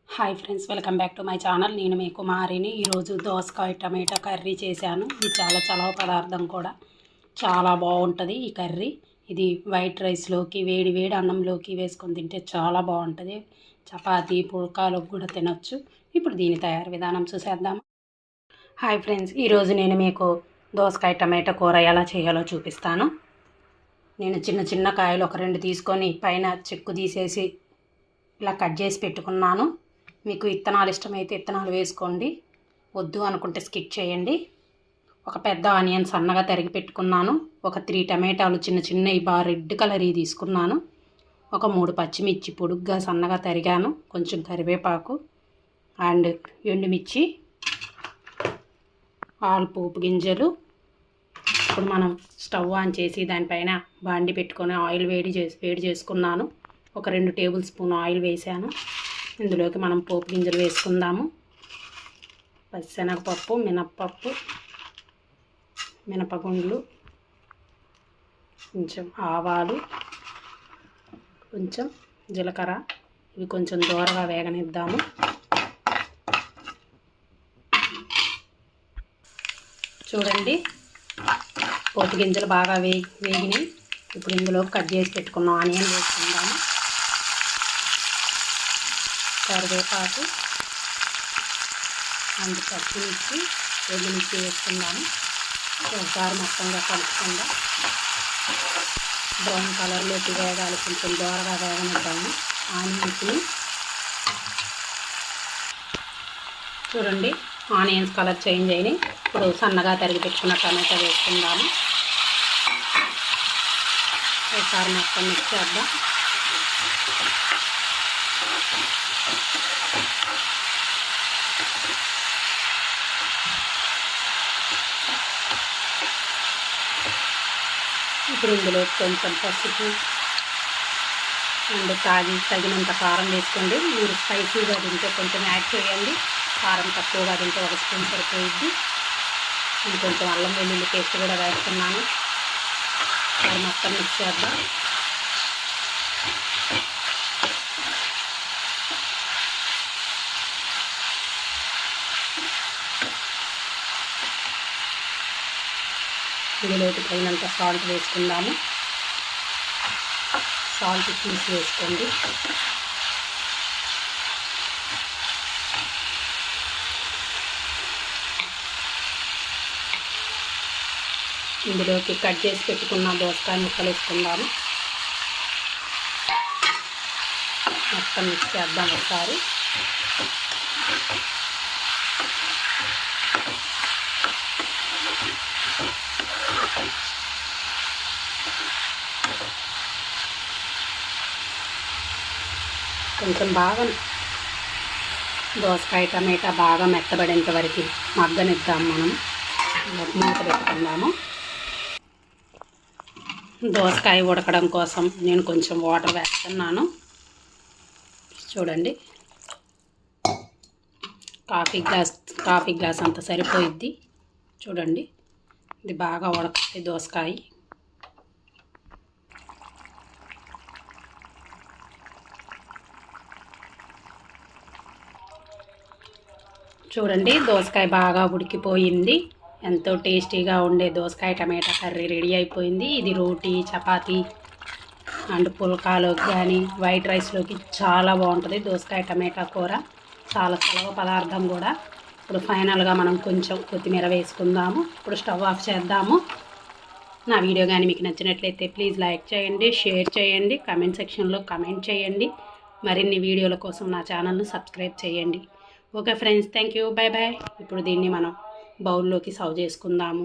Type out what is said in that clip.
Hi friends, welcome back to my channel. నేను మీ కుమారిని. ఈరోజు దోసకాయ టమాటా కర్రీ చేశాను. ఇది చాలా చలవ పదార్థం కూడా, చాలా బాగుంటుంది ఈ కర్రీ. ఇది వైట్ రైస్లోకి, వేడి వేడి అన్నంలోకి వేసుకొని తింటే చాలా బాగుంటుంది. చపాతీ పుల్కాలకు కూడా తినొచ్చు. ఇప్పుడు దీని తయారు విధానం చూసేద్దాం. హాయ్ ఫ్రెండ్స్, ఈరోజు నేను మీకు దోసకాయ టమాటా కూర ఎలా చేయాలో చూపిస్తాను. నేను చిన్న చిన్న కాయలు ఒక 2 తీసుకొని పైన చెక్కు తీసేసి ఇలా కట్ చేసి పెట్టుకున్నాను. మీకు ఇత్తనాలు ఇష్టమైతే ఇత్తనాలు వేసుకోండి, వద్దు అనుకుంటే స్కిప్ చేయండి. ఒక పెద్ద ఆనియన్ సన్నగా తరిగి పెట్టుకున్నాను. ఒక 3 టమాటాలు చిన్న చిన్నవి బాగా రెడ్ కలర్ తీసుకున్నాను. ఒక 3 పచ్చిమిర్చి పొడుగ్గా సన్నగా తరిగాను. కొంచెం కరివేపాకు అండ్ ఎండుమిర్చి, ఆల్ పోపు గింజలు. ఇప్పుడు మనం స్టవ్ ఆన్ చేసి దానిపైన బాండి పెట్టుకొని ఆయిల్ వేడి చేసుకున్నాను. ఒక 2 టేబుల్ స్పూన్ ఆయిల్ వేసాను. ఇందులోకి మనం పోపు గింజలు వేసుకుందాము. పచ్చిశనగపప్పు, మినప్పప్పు, మినపగుండ్లు, కొంచెం ఆవాలు, కొంచెం జీలకర్ర. ఇవి కొంచెం దూరగా వేగనిద్దాము. చూడండి, పోపు గింజలు బాగా వేగినాయి. ఇప్పుడు ఇందులో కట్ చేసి పెట్టుకున్న ఆనియన్ వేసుకుందాము. కరివేపాకు అండ్ పచ్చిమిర్చి, ఎండుమిర్చి వేసుకుందాము. ఒకసారి మొత్తంగా కలుపుకుందాం. బ్రౌన్ కలర్లోకి వేగాలి, కొంచెం దూరగా వేగనిద్దాము ఆనియన్స్ని. చూడండి, ఆనియన్స్ కలర్ చేంజ్ అయినాయి. ఇప్పుడు సన్నగా తరిగి పెట్టుకున్న టమాటా వేసుకుందాము. ఒకసారి మొత్తం మిక్స్ చేద్దాం. ఇప్పుడు ఇందులో కొంచెం పసుపు అండ్ తగినంత కారం వేసుకోండి. మీరు స్పైసీగా తింటే కొంచెం యాడ్ చేయండి. కారం తక్కువగా తింటే 1 స్పూన్ సరిపోయిద్ది. నేను కొంచెం అల్లం వెల్లుల్లి పేస్ట్ కూడా వేస్తున్నాను. అది మొత్తం మిక్స్ చేద్దాం. ఇందులోకి తగినంత సాల్ట్ వేసుకుందాము. సాల్ట్ తీసి వేసుకోండి. ఇందులోకి కట్ చేసి పెట్టుకున్న దోసకాయ ముక్కలు వేసుకుందాము. మొత్తం మిక్స్ చేద్దాం ఒకసారి. కొంచెం బాగా దోసకాయ టమాటా బాగా మెత్తబడేంత వరకు మగ్గనిద్దాం. మనం మూత పెట్టుకుందాము. దోసకాయ ఉడకడం కోసం నేను కొంచెం వాటర్ వేస్తున్నాను. చూడండి, కాఫీ గ్లాస్ అంత సరిపోయిద్ది. చూడండి, ఇది బాగా ఉడకాలి దోసకాయ. చూడండి, దోసకాయ బాగా ఉడికిపోయింది. ఎంతో టేస్టీగా ఉండే దోసకాయ టమాటా కర్రీ రెడీ అయిపోయింది. ఇది రోటీ, చపాతీ అండ్ పుల్కాలోకి కానీ వైట్ రైస్లోకి చాలా బాగుంటుంది దోసకాయ టమాటా కూర. చాలా చలవ పదార్థం కూడా. ఇప్పుడు ఫైనల్గా మనం కొంచెం కొత్తిమీర వేసుకుందాము. ఇప్పుడు స్టవ్ ఆఫ్ చేద్దాము. నా వీడియో కానీ మీకు నచ్చినట్లయితే ప్లీజ్ లైక్ చేయండి, షేర్ చేయండి, కామెంట్ సెక్షన్లో కామెంట్ చేయండి. మరిన్ని వీడియోల కోసం నా ఛానల్ను సబ్స్క్రైబ్ చేయండి. Okay friends, thank you, bye bye. ఇప్పుడు దీన్ని మనం బౌల్లోకి సర్వ్ చేసుకుందాము.